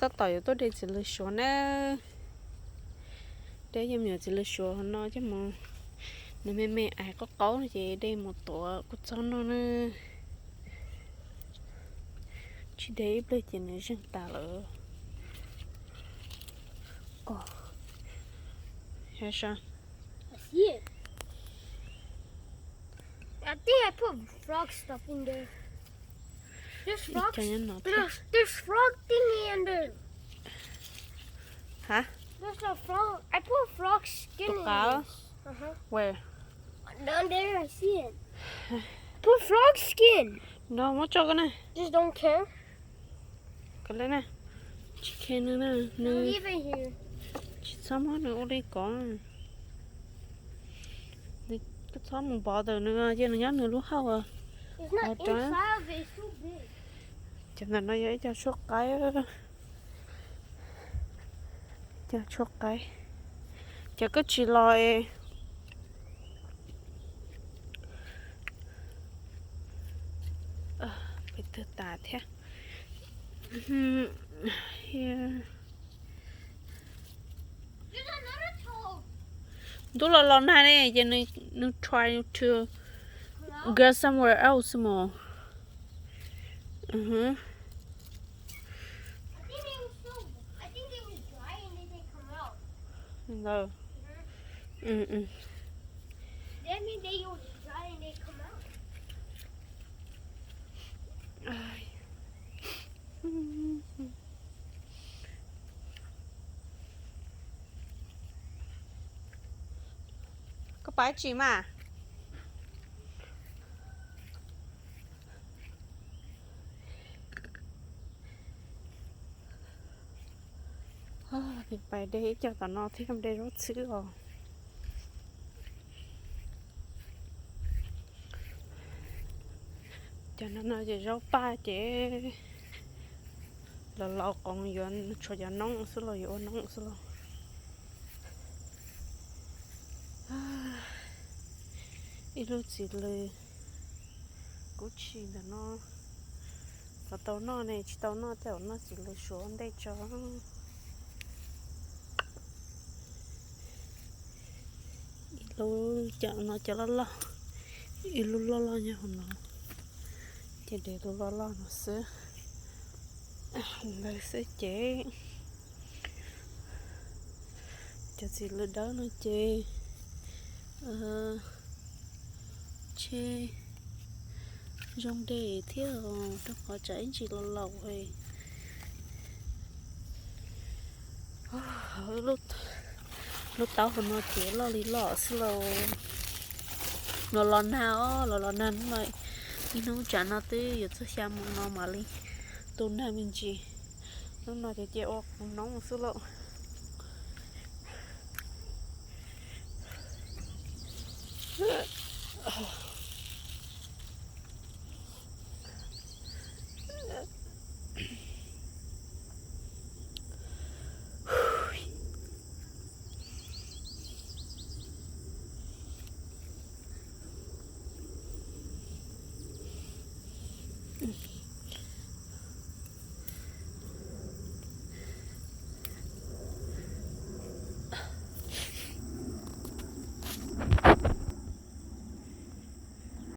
tao tỏi tôi để chỉ là số nè để cho mình chỉ là số nó chứ mà nếu mẹ ai có cáu thì đây một tổ của cháu nó nè chỉ để bây giờ nó răng ta lỡ hay sao I see it. I think I put frog stuff in there. There's frog thingy in there. hả There's a frog. I put frog skin in this. where Down there, I see it. Put frog skin. no mất cho cái này Just don't care. cái này nè chỉ khen nữa nè Don't leave it here. chỉ xong nữa ở đây có đi cái xong mình bỏ từ nữa chứ nó nhớ nữa lúc hao à It's not inside, it's too big. cho nên nó dễ cho suốt cái cho suốt cái cho cái chỉ lòi bị tự tả thế here There's another toad. đúng là lần này này giờ nó try to go somewhere else more I think it was dry and they didn't come out. no That means they were dry and they come out. có phải chị mà thì phải để cho tao nó thì không để rốt sữa rồi cho nó chỉ rau ba chứ là lo còn yon cho cho nóng số lo yon nóng số lo ít lúc chỉ là cố chỉ là nó và tàu nó này chỉ tàu nó theo nó chỉ là số đây cho ít lúc chọn nó cho lo ít lúc lo nha hôm nào chỉ để lo nó sẽ nó sẽ chế cho gì là đó nó chế chế trong đề thiếu trong họ chạy chỉ là lầu rồi lúc tao còn nó chế lo lý lọ slow nó lo nào nó vậy đi nó trả nó tới giờ tôi xem nó mà đi tốn hai mình chỉ nó nói thì chịu nóng một số lộ